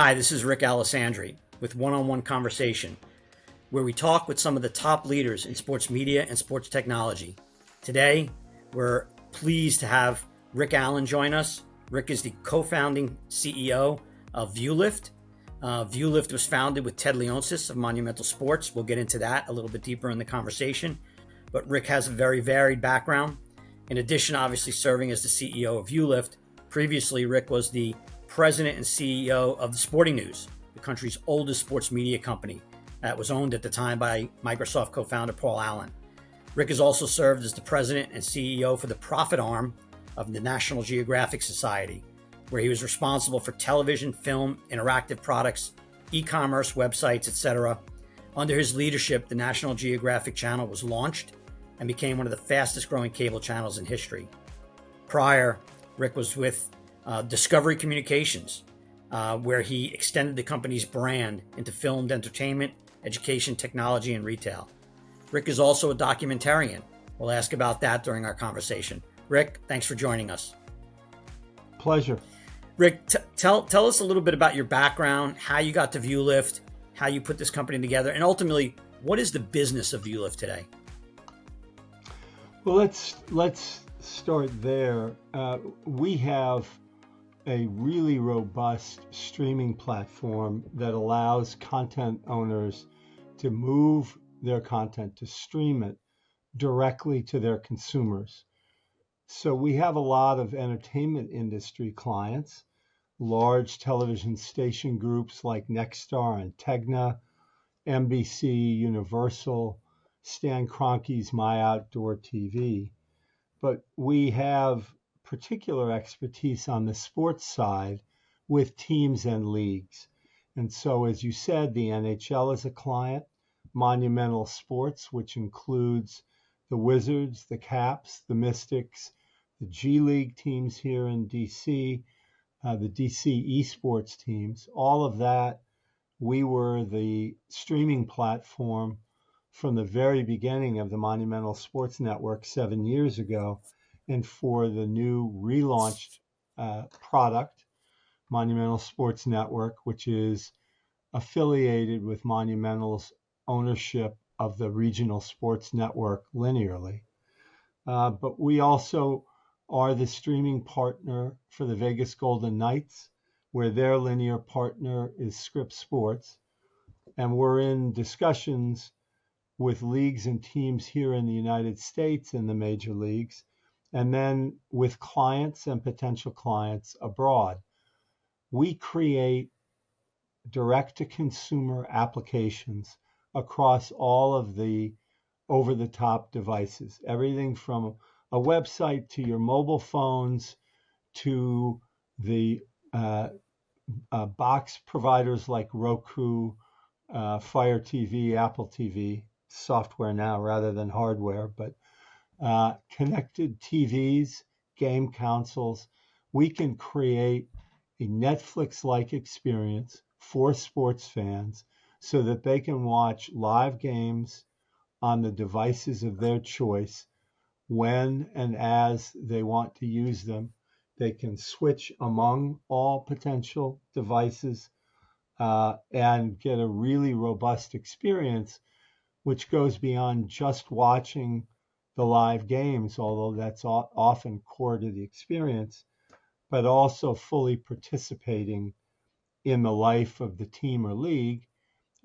Hi, this is Rick Alessandri with One-on-One Conversation, where we talk with some of the top leaders in sports media and sports technology. Today, we're pleased to have Rick Allen join us. Rick is the co-founding CEO of ViewLift. ViewLift was founded with Ted Leonsis of Monumental Sports. We'll get into that a little bit deeper in the conversation. But Rick has a very varied background. In addition, obviously serving as the CEO of ViewLift, previously Rick was the president and CEO of the Sporting News, the country's oldest sports media company that was owned at the time by Microsoft co-founder Paul Allen. Rick has also served as the president and CEO for the profit arm of the National Geographic Society, where he was responsible for television, film, interactive products, e-commerce, websites, etc. Under his leadership, the National Geographic Channel was launched and became one of the fastest growing cable channels in history. Prior, Rick was with Discovery Communications, where he extended the company's brand into filmed entertainment, education, technology, and retail. Rick is also a documentarian. We'll ask about that during our conversation. Rick, thanks for joining us. Pleasure. Rick, tell us a little bit about your background, how you got to ViewLift, how you put this company together, and ultimately, what is the business of ViewLift today? Well, let's start there. We have a really robust streaming platform that allows content owners to move their content, to stream it directly to their consumers. So we have a lot of entertainment industry clients, large television station groups like Nexstar and Tegna, NBC, Universal, Stan Kroenke's My Outdoor TV. But we have particular expertise on the sports side with teams and leagues. And so, as you said, the NHL is a client, Monumental Sports, which includes the Wizards, the Caps, the Mystics, the G League teams here in DC, the DC esports teams, all of that. We were the streaming platform from the very beginning of the Monumental Sports Network 7 years ago. And for the new relaunched product, Monumental Sports Network, which is affiliated with Monumental's ownership of the regional sports network linearly. But we also are the streaming partner for the Vegas Golden Knights, where their linear partner is Scripps Sports. And we're in discussions with leagues and teams here in the United States in the major leagues, and then with clients and potential clients abroad. We create direct-to-consumer applications across all of the over-the-top devices, everything from a website to your mobile phones to the box providers like Roku, Fire TV, Apple TV, software now rather than hardware, but connected TVs, game consoles. We can create a Netflix-like experience for sports fans so that they can watch live games on the devices of their choice when and as they want to use them. They can switch among all potential devices and get a really robust experience, which goes beyond just watching the live games, although that's often core to the experience, but also fully participating in the life of the team or league,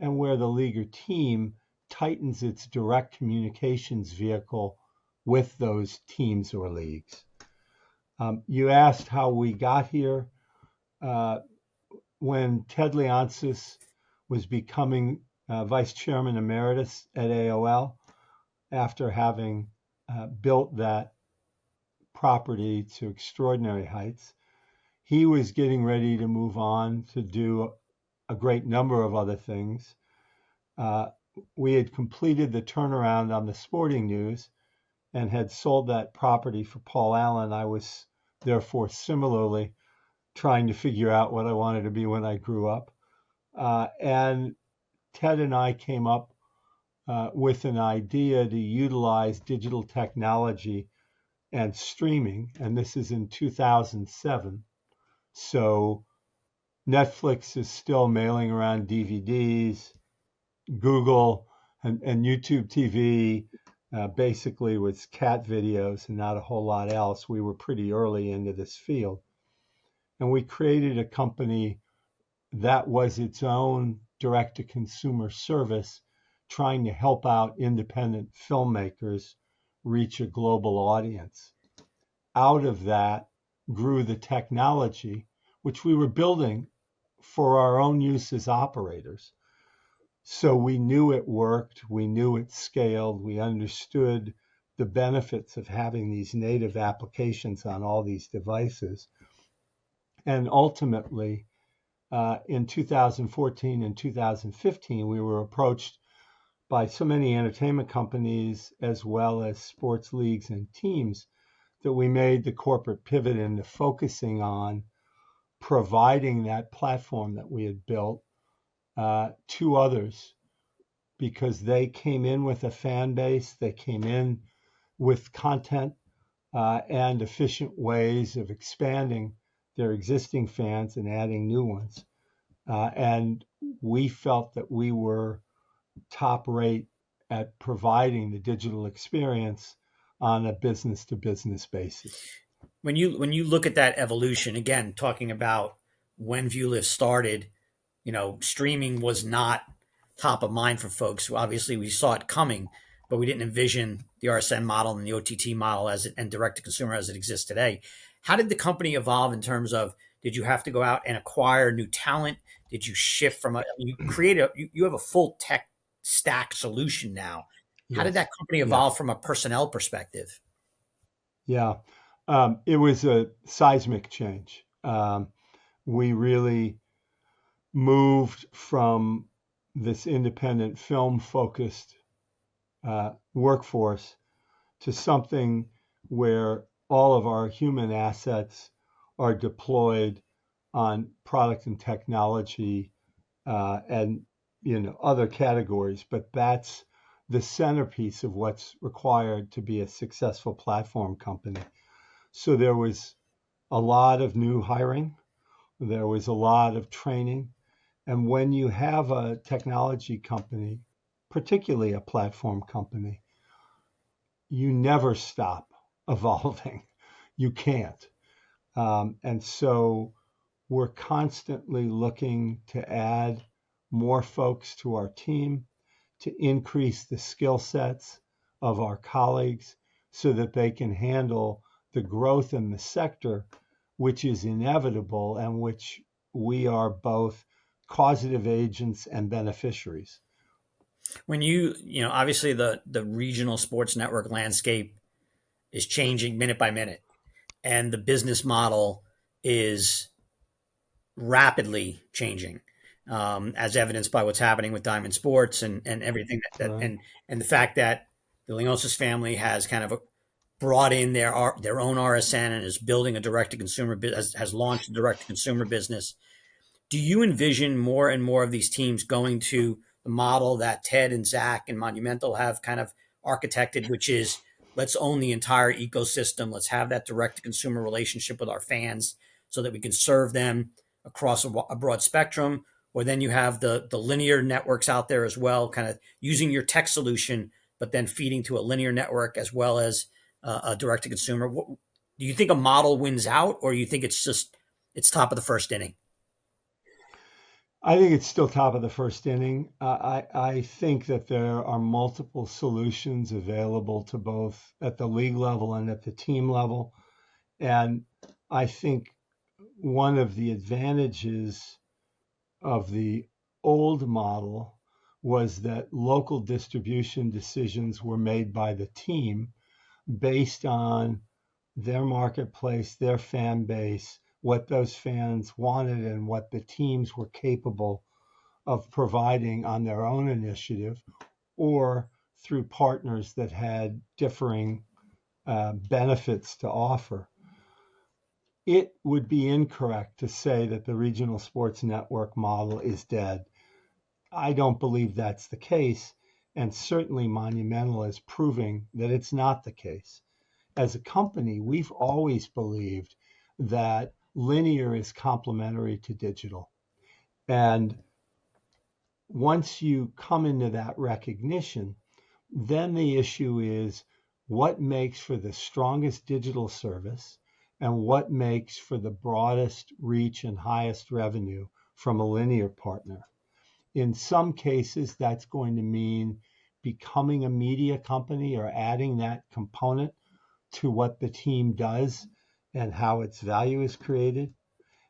and where the league or team tightens its direct communications vehicle with those teams or leagues. You asked how we got here. When Ted Leonsis was becoming vice chairman emeritus at AOL, after having built that property to extraordinary heights, he was getting ready to move on to do a great number of other things. We had completed the turnaround on the Sporting News and had sold that property for Paul Allen. I was therefore similarly trying to figure out what I wanted to be when I grew up. And Ted and I came up with an idea to utilize digital technology and streaming, and this is in 2007. So Netflix is still mailing around DVDs. Google and YouTube TV basically was cat videos and not a whole lot else. We were pretty early into this field. And we created a company that was its own direct to consumer service, trying to help out independent filmmakers reach a global audience. Out of that grew the technology, which we were building for our own use as operators. So we knew it worked, we knew it scaled, we understood the benefits of having these native applications on all these devices. And ultimately, in 2014 and 2015, we were approached by so many entertainment companies as well as sports leagues and teams that we made the corporate pivot into focusing on providing that platform that we had built to others because they came in with a fan base, they came in with content and efficient ways of expanding their existing fans and adding new ones. And we felt that we were top rate at providing the digital experience on a business to business basis. When you look at that evolution, again, talking about when ViewLift started, streaming was not top of mind for folks. Obviously, we saw it coming, but we didn't envision the RSN model and the OTT model and direct to consumer as it exists today. How did the company evolve in terms of, did you have to go out and acquire new talent? Did you shift from you have a full tech stack solution now. How did Yes. that company Yeah. evolve from a personnel perspective? Yeah. It was a seismic change. We really moved from this independent film focused workforce to something where all of our human assets are deployed on product and technology and other categories, but that's the centerpiece of what's required to be a successful platform company. So there was a lot of new hiring, there was a lot of training, and when you have a technology company, particularly a platform company, you never stop evolving. You can't. And so we're constantly looking to add more folks to our team, to increase the skill sets of our colleagues so that they can handle the growth in the sector, which is inevitable and which we are both causative agents and beneficiaries. When obviously the regional sports network landscape is changing minute by minute, and the business model is rapidly changing, as evidenced by what's happening with Diamond Sports and everything Right. and the fact that the Leosis family has kind of brought in their own RSN and is building a direct to consumer has launched a direct to consumer business. Do you envision more and more of these teams going to the model that Ted and Zach and Monumental have kind of architected, which is, let's own the entire ecosystem. Let's have that direct to consumer relationship with our fans so that we can serve them across a broad spectrum. Or then you have the linear networks out there as well, kind of using your tech solution, but then feeding to a linear network as well as a direct to consumer. Do you think a model wins out, or do you think it's top of the first inning? I think it's still top of the first inning. I think that there are multiple solutions available to both at the league level and at the team level. And I think one of the advantages of the old model was that local distribution decisions were made by the team based on their marketplace, their fan base, what those fans wanted, and what the teams were capable of providing on their own initiative or through partners that had differing benefits to offer. It would be incorrect to say that the regional sports network model is dead. I don't believe that's the case, and certainly Monumental is proving that it's not the case. As a company, we've always believed that linear is complementary to digital. And once you come into that recognition, then the issue is what makes for the strongest digital service and what makes for the broadest reach and highest revenue from a linear partner. In some cases, that's going to mean becoming a media company or adding that component to what the team does and how its value is created.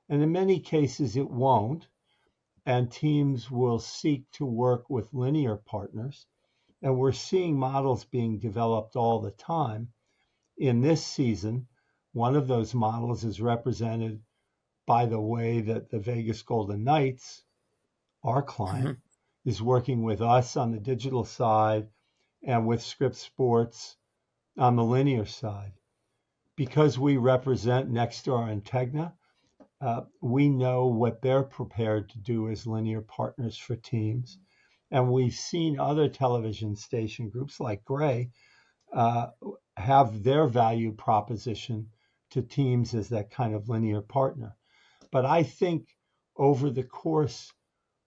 And in many cases, it won't. And teams will seek to work with linear partners. And we're seeing models being developed all the time. In this season, one of those models is represented by the way that the Vegas Golden Knights, our client, Mhm. is working with us on the digital side and with Scripps Sports on the linear side. Because we represent Nexstar and Tegna, we know what they're prepared to do as linear partners for teams. And we've seen other television station groups like Gray uh, have their value proposition to teams as that kind of linear partner. But I think over the course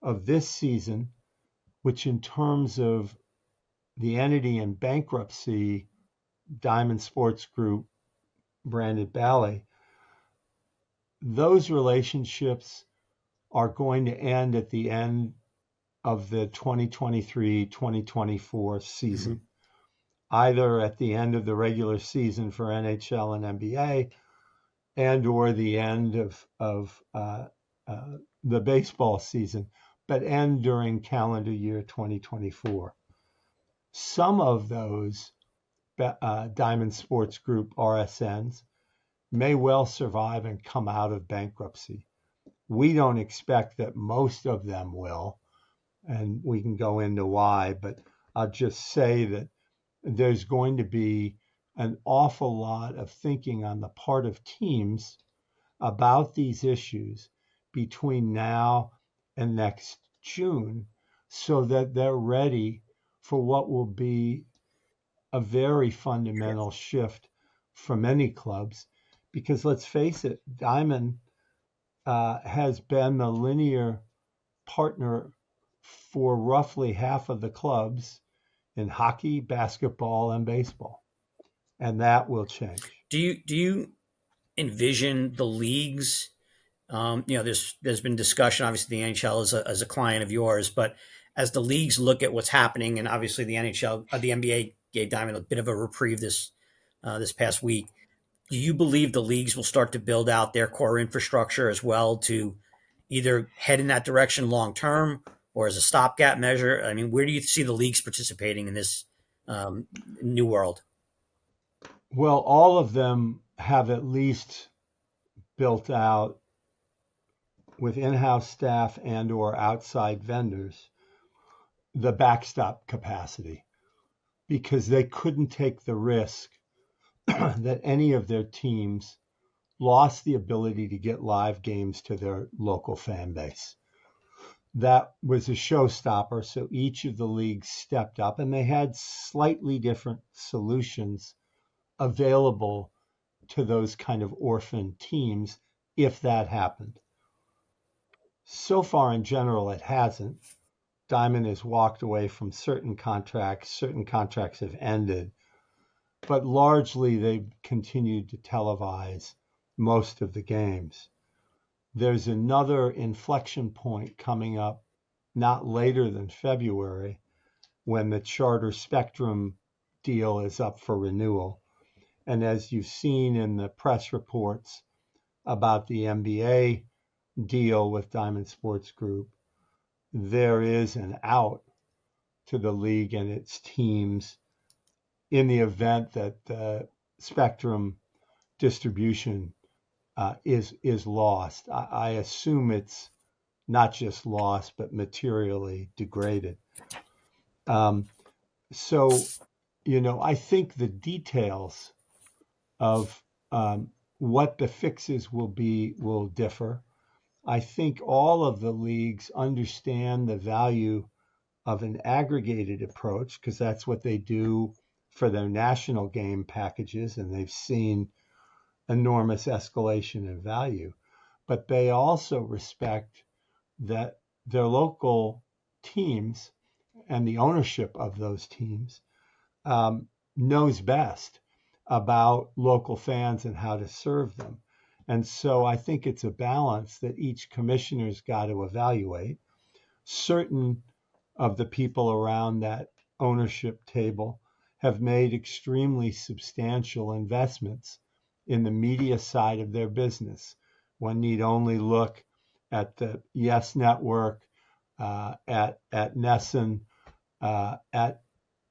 of this season, which in terms of the entity in bankruptcy, Diamond Sports Group, branded Bally, those relationships are going to end at the end of the 2023-2024 season, Mhm. either at the end of the regular season for NHL and NBA and or the end of the baseball season, but end during calendar year 2024. Some of those Diamond Sports Group RSNs may well survive and come out of bankruptcy. We don't expect that most of them will, and we can go into why, but I'll just say that there's going to be an awful lot of thinking on the part of teams about these issues between now and next June so that they're ready for what will be a very fundamental shift for many clubs. Because let's face it, Diamond has been the linear partner for roughly half of the clubs in hockey, basketball, and baseball. And that will change. Do you envision the leagues? There's been discussion. Obviously, the NHL is as a client of yours, but as the leagues look at what's happening, and obviously the NBA gave Diamond a bit of a reprieve this past week. Do you believe the leagues will start to build out their core infrastructure as well to either head in that direction long term or as a stopgap measure? I mean, where do you see the leagues participating in this new world? Well, all of them have at least built out with in-house staff and or outside vendors the backstop capacity because they couldn't take the risk that any of their teams lost the ability to get live games to their local fan base. That was a showstopper. So each of the leagues stepped up and they had slightly different solutions available to those kind of orphan teams if that happened. So far, in general, it hasn't. Diamond has walked away from certain contracts have ended, but largely they've continued to televise most of the games. There's another inflection point coming up not later than February when the Charter Spectrum deal is up for renewal. And as you've seen in the press reports about the NBA deal with Diamond Sports Group, there is an out to the league and its teams in the event that the Spectrum distribution is lost. I assume it's not just lost, but materially degraded. Um, so, I think the details of what the fixes will be will differ. I think all of the leagues understand the value of an aggregated approach because that's what they do for their national game packages, and they've seen enormous escalation in value. But they also respect that their local teams and the ownership of those teams um, knows best about local fans and how to serve them. And so I think it's a balance that each commissioner's got to evaluate. Certain of the people around that ownership table have made extremely substantial investments in the media side of their business. One need only look at the Yes Network, at Nesson, at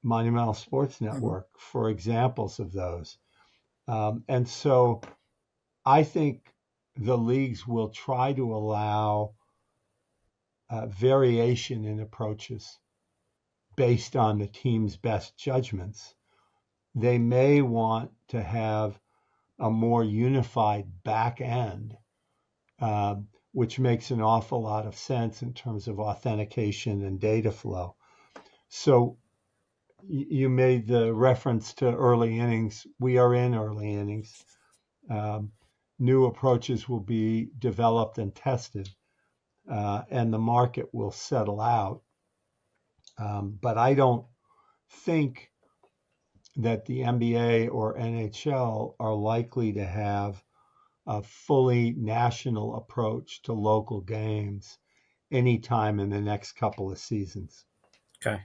Monumental Sports Mhm. Network for examples of those. And so I think the leagues will try to allow variation in approaches based on the team's best judgments. They may want to have a more unified back end, which makes an awful lot of sense in terms of authentication and data flow. So you made the reference to early innings. We are in early innings. Um, New approaches will be developed and tested, and the market will settle out. But I don't think that the NBA or NHL are likely to have a fully national approach to local games anytime in the next couple of seasons. Okay.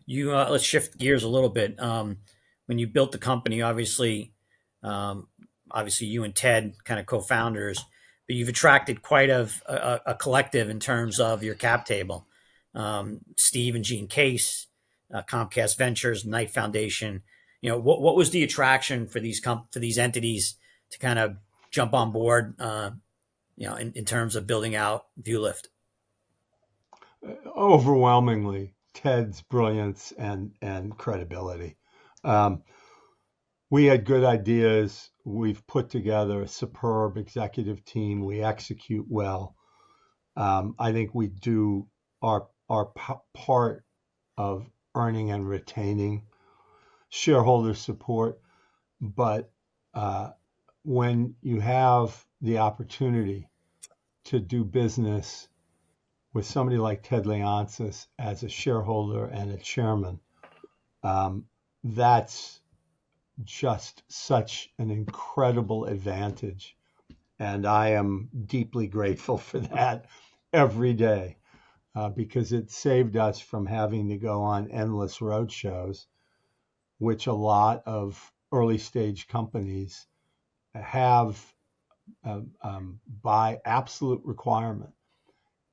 You let's shift gears a little bit. When you built the company, um, obviously you and Ted kind of co-founders, but you've attracted quite a collective in terms of your cap table. Steve and Gene Case, Comcast Ventures, Knight Foundation. What was the attraction for for these entities to kind of jump on board? In terms of building out ViewLift. Overwhelmingly, Ted's brilliance and credibility. Um, we had good ideas. We've put together a superb executive team. We execute well. I think we do our part of earning and retaining shareholder support. But uh, when you have the opportunity to do business with somebody like Ted Leonsis as a shareholder and a chairman, um, that's just such an incredible advantage. And I am deeply grateful for that every day because it saved us from having to go on endless road shows, which a lot of early stage companies have by absolute requirement.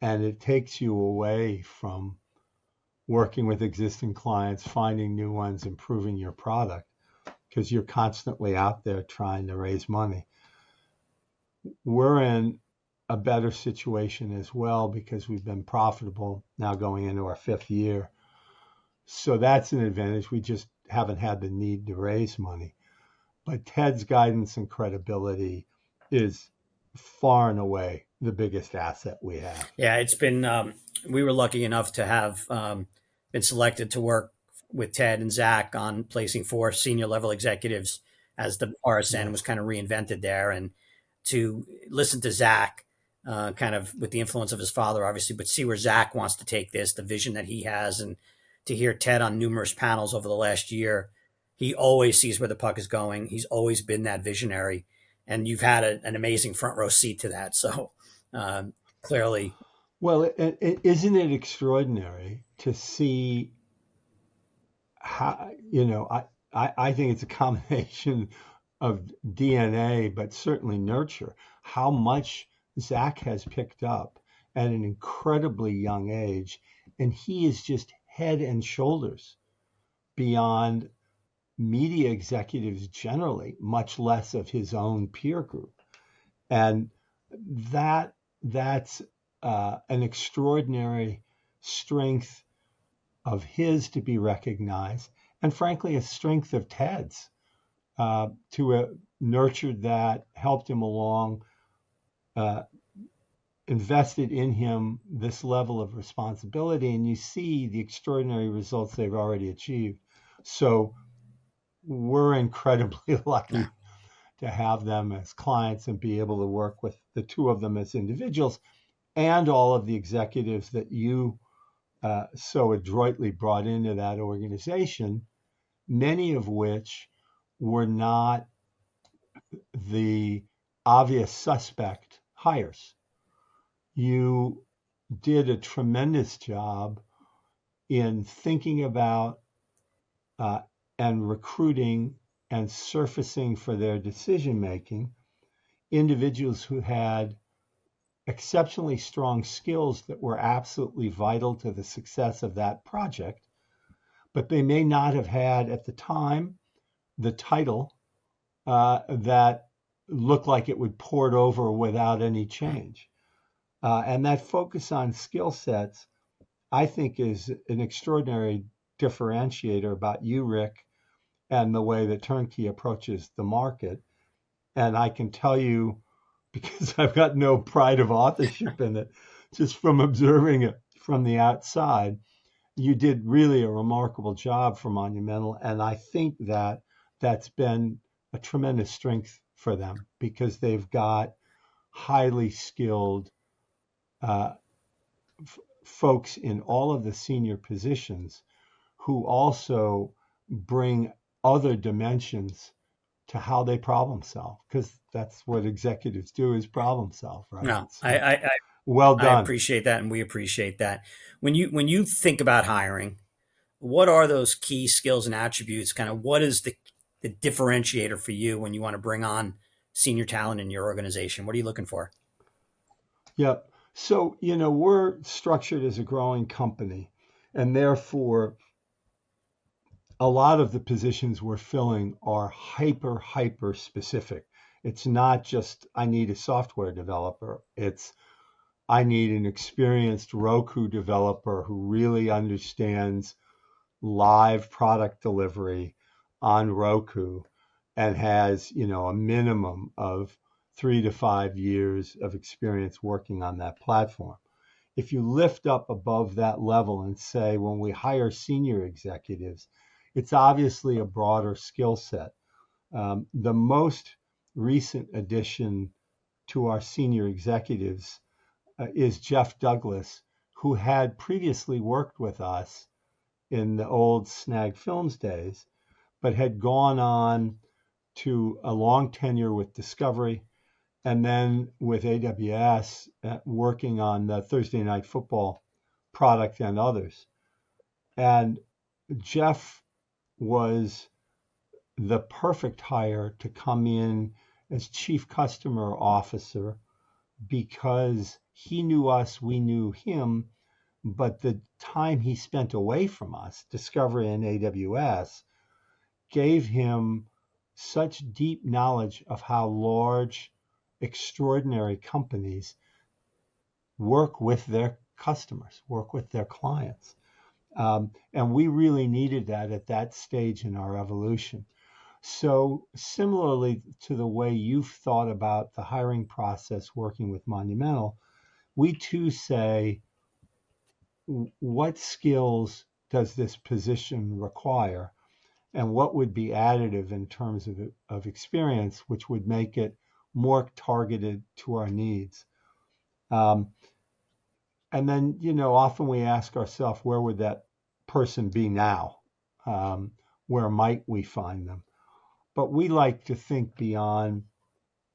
And it takes you away from working with existing clients, finding new ones, improving your product because you're constantly out there trying to raise money. We're in a better situation as well because we've been profitable now going into our fifth year. So that's an advantage. We just haven't had the need to raise money. But Ted's guidance and credibility is far and away the biggest asset we have. Yeah, it's been. We were lucky enough to have been selected to work with Ted and Zach on placing four senior level executives as the RSN was Yes. kind of reinvented there, and to listen to Zach, kind of with the influence of his father, obviously, but see where Zach wants to take this, the vision that he has, and to hear Ted on numerous panels over the last year. He always sees where the puck is going. He's always been that visionary, and you've had an amazing front row seat to that. So clearly. Well, isn't it extraordinary to see how, I think it's a combination of DNA, but certainly nurture, how much Zach has picked up at an incredibly young age. And he is just head and shoulders beyond media executives generally, much less of his own peer group. And that's an extraordinary strength of his to be recognized, and frankly, a strength of Ted's to have nurtured that, helped him along, uh, invested in him this level of responsibility, and you see the extraordinary results they've already achieved. So we're incredibly Yeah. lucky to have them as clients and be able to work with the two of them as individuals and all of the executives that you so adroitly brought into that organization, many of which were not the obvious suspect hires. You did a tremendous job in thinking about uh, and recruiting and surfacing for their decision making individuals who had exceptionally strong skills that were absolutely vital to the success of that project, but they may not have had at the time the title that looked like it would port over without any change. And that focus on skill sets, I think, is an extraordinary differentiator about you, Rick, and the way that Turnkey approaches the market. And I can tell you, because I've got no pride of authorship in it, just from observing it from the outside, you did really a remarkable job for Monumental. And I think that that's been a tremendous strength for them because they've got highly skilled uh, folks in all of the senior positions who also bring other dimensions to how they problem solve, because that's what executives do, is problem solve, right? No, So well I done. appreciate that, and we appreciate that. When you think about hiring, what are those key skills and attributes? Kind of what is the differentiator for you when you want to bring on senior talent in your organization? What are you looking for? Yep. So, we're structured as a growing company, and therefore a lot of the positions we're filling are hyper specific. It's not just I need a software developer. It's I need an experienced Roku developer who really understands live product delivery on Roku and has, a minimum of 3 to 5 years of experience working on that platform. If you lift up above that level and say, when we hire senior executives, it's obviously a broader skill set. The most recent addition to our senior executives is Jeff Douglas, who had previously worked with us in the old Snag Films days, but had gone on to a long tenure with Discovery and then with AWS working on the Thursday Night Football product and others. And Jeff was the perfect hire to come in as chief customer officer because he knew us, we knew him, but the time he spent away from us, Discovery and AWS, gave him such deep knowledge of how large, extraordinary companies work with their customers, work with their clients. And we really needed that at that stage in our evolution. So, similarly to the way you've thought about the hiring process working with Monumental, we too say, what skills does this position require? And what would be additive in terms of experience, which would make it more targeted to our needs? Um, and then, often we ask ourselves, where would that person be now? Where might we find them? But we like to think beyond,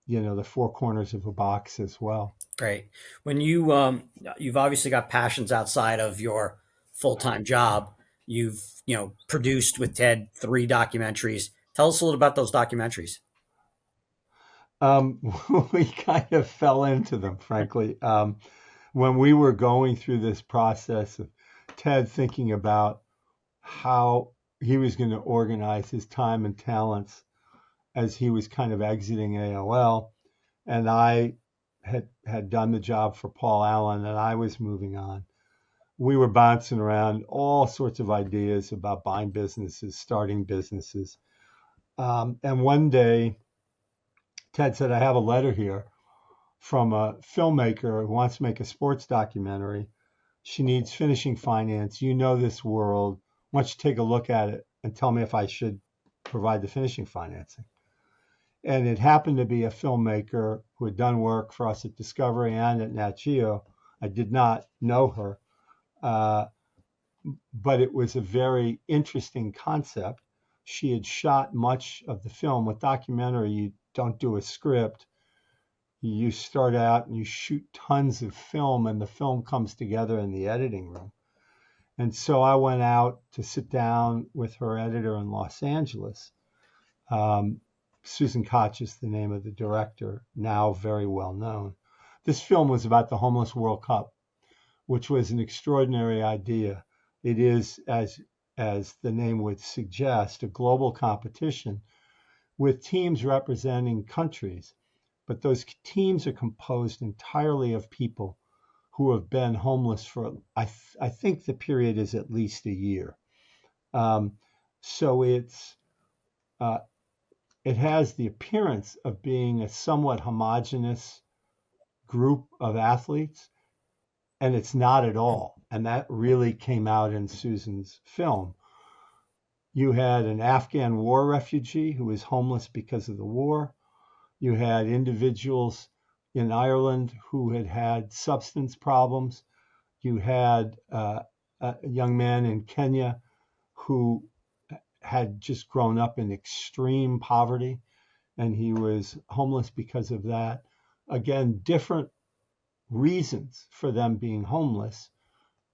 the four corners of a box as well. Great. When you've obviously got passions outside of your full time job. You've produced with Ted 3 documentaries. Tell us a little about those documentaries. Um, we kind of fell into them, frankly. When we were going through this process of Ted thinking about how he was going to organize his time and talents as he was kind of exiting AOL, and I had done the job for Paul Allen, and I was moving on. We were bouncing around all sorts of ideas about buying businesses, starting businesses. And one day, Ted said, I have a letter here from a filmmaker who wants to make a sports documentary. She needs finishing finance. You know this world. Why don't you take a look at it and tell me if I should provide the finishing financing? And it happened to be a filmmaker who had done work for us at Discovery and at Nat Geo I did not know her, uh, but it was a very interesting concept. She had shot much of the film. With documentary, you don't do a script. You start out and you shoot tons of film, and the film comes together in the editing room. And so I went out to sit down with her editor in Los Angeles. Um, Susan Koch is the name of the director, now very well known. This film was about the Homeless World Cup, which was an extraordinary idea. It is, as the name would suggest, a global competition with teams representing countries, but those teams are composed entirely of people who have been homeless for, I think the period is at least a year. Um, so uh, it has the appearance of being a somewhat homogenous group of athletes, and it's not at all. And that really came out in Susan's film. You had an Afghan war refugee who was homeless because of the war. You had individuals in Ireland who had had substance problems. You had a young man in Kenya who had just grown up in extreme poverty and he was homeless because of that. Again, different reasons for them being homeless,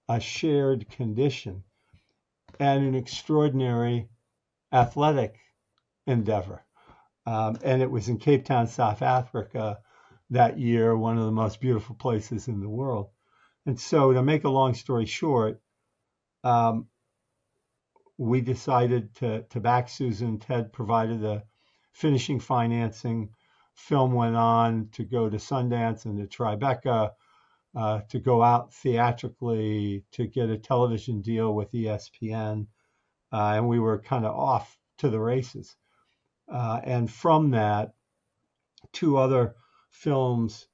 a shared condition, and an extraordinary athletic endeavor. And it was in Cape Town, South Africa that year, one of the most beautiful places in the world. And so, to make a long story short, um, we decided to back Susan. Ted provided the finishing financing. Film went on to go to Sundance and to Tribeca, to go out theatrically, to get a television deal with ESPN. And we were kind of off to the races. And from that, two other films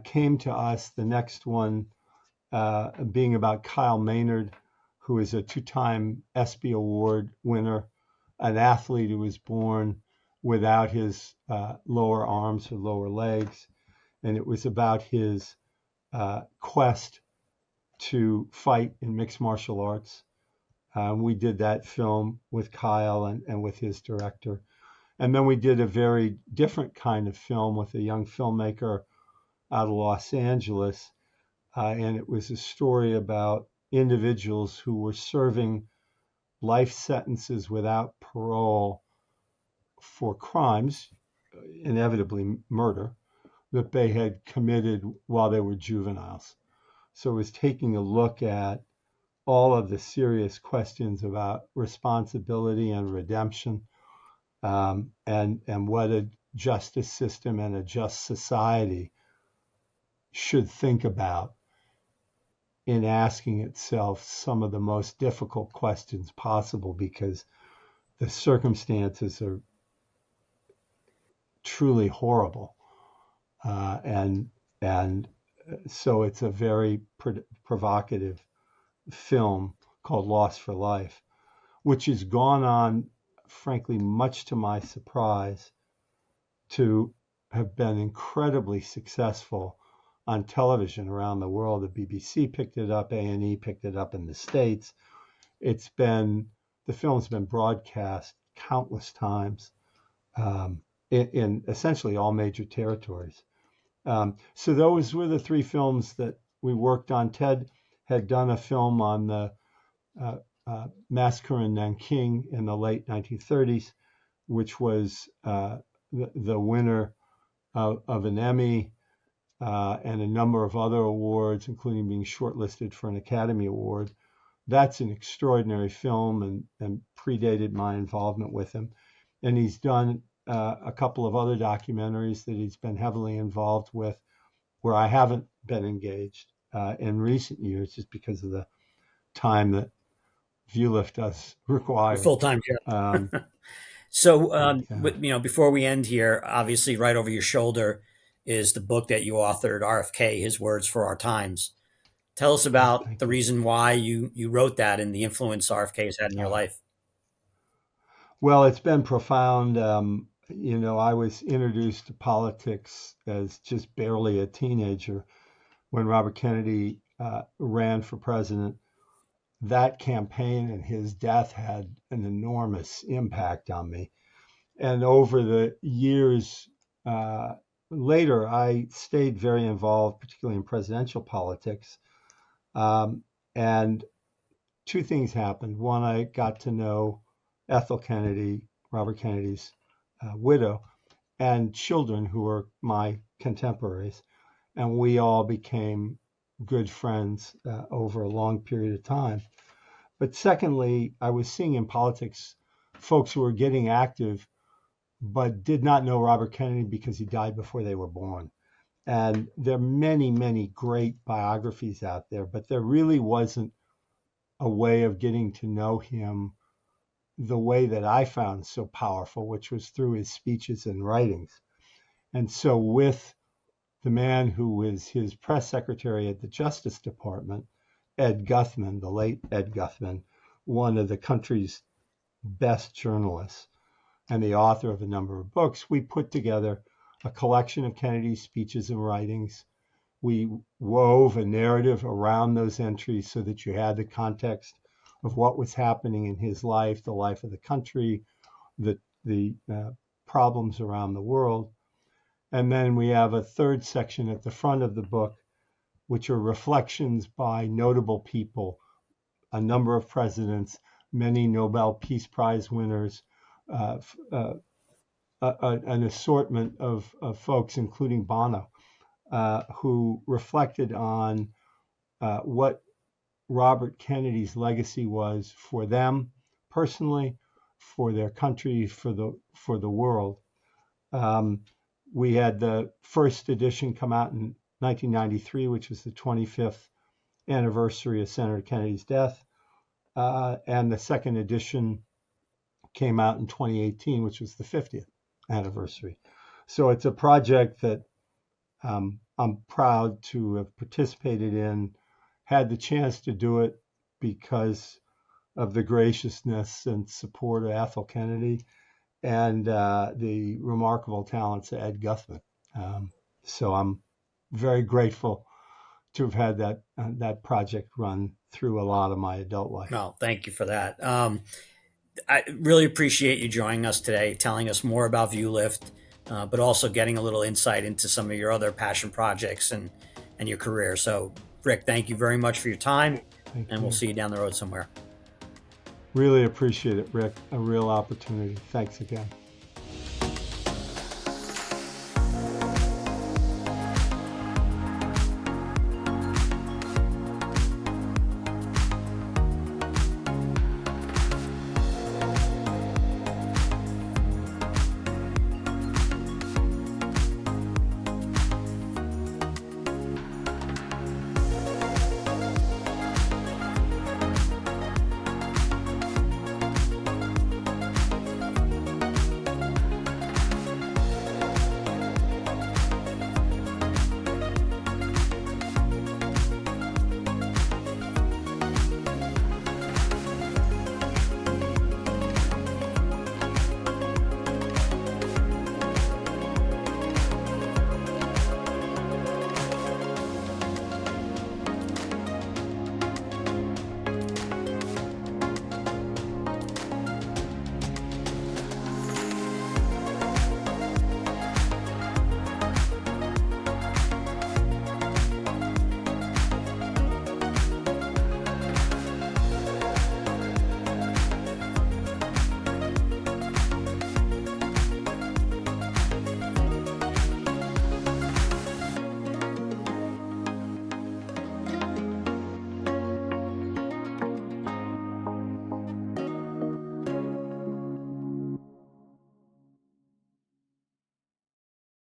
came to us. The next one being about Kyle Maynard, who is a two-time ESPY Award winner, an athlete who was born without his lower arms or lower legs. And it was about his quest to fight in mixed martial arts. We did that film with Kyle and with his director. And then we did a very different kind of film with a young filmmaker out of Los Angeles. And it was a story about individuals who were serving life sentences without parole for crimes, inevitably murder, that they had committed while they were juveniles. So it was taking a look at all of the serious questions about responsibility and redemption, and what a justice system and a just society should think about in asking itself some of the most difficult questions possible, because the circumstances are truly horrible, and so it's a very provocative film called Lost for Life, which has gone on, frankly, much to my surprise, to have been incredibly successful on television around the world. The BBC picked it up, A&E picked it up in the States. The film's been broadcast countless times, in essentially all major territories. So those were the three films that we worked on. Ted had done a film on the massacre in Nanking in the late 1930s, which was the winner of an Emmy and a number of other awards, including being shortlisted for an Academy Award. That's an extraordinary film and predated my involvement with him. And he's done a couple of other documentaries that he's been heavily involved with, where I haven't been engaged in recent years, just because of the time that ViewLift does require. Full time job. Um, So, yeah. before we end here, obviously, right over your shoulder is the book that you authored, RFK: His Words for Our Times. Tell us about Thank the you. reason why you wrote that and the influence RFK has had in your Uh, life. well, it's been profound. I was introduced to politics as just barely a teenager when Robert Kennedy ran for president. That campaign and his death had an enormous impact on me. And over the years later, I stayed very involved, particularly in presidential politics. And two things happened. One, I got to know Ethel Kennedy, Robert Kennedy's widow, and children who were my contemporaries. And we all became good friends over a long period of time. But secondly, I was seeing in politics folks who were getting active but did not know Robert Kennedy because he died before they were born. And there are many, many great biographies out there, but there really wasn't a way of getting to know him the way that I found so powerful, which was through his speeches and writings. And so, with the man who was his press secretary at the Justice Department, Ed Guthman, the late Ed Guthman, one of the country's best journalists and the author of a number of books, we put together a collection of Kennedy's speeches and writings. We wove a narrative around those entries so that you had the context of what was happening in his life, the life of the country, the problems around the world. And then we have a third section at the front of the book, which are reflections by notable people, a number of presidents, many Nobel Peace Prize winners, an assortment of folks, including Bono, who reflected on what Robert Kennedy's legacy was for them personally, for their country, for the world. We had the first edition come out in 1993, which was the 25th anniversary of Senator Kennedy's death, and the second edition came out in 2018, which was the 50th anniversary. So it's a project that I'm proud to have participated in, had the chance to do it because of the graciousness and support of Ethel Kennedy and the remarkable talents of Ed Guthman. So I'm very grateful to have had that project run through a lot of my adult life. No, thank you for that. I really appreciate you joining us today, telling us more about ViewLift, but also getting a little insight into some of your other passion projects and your career. So, Rick, thank you very much for your time, and we'll see you down the road somewhere. Really appreciate it, Rick. A real opportunity. Thanks again.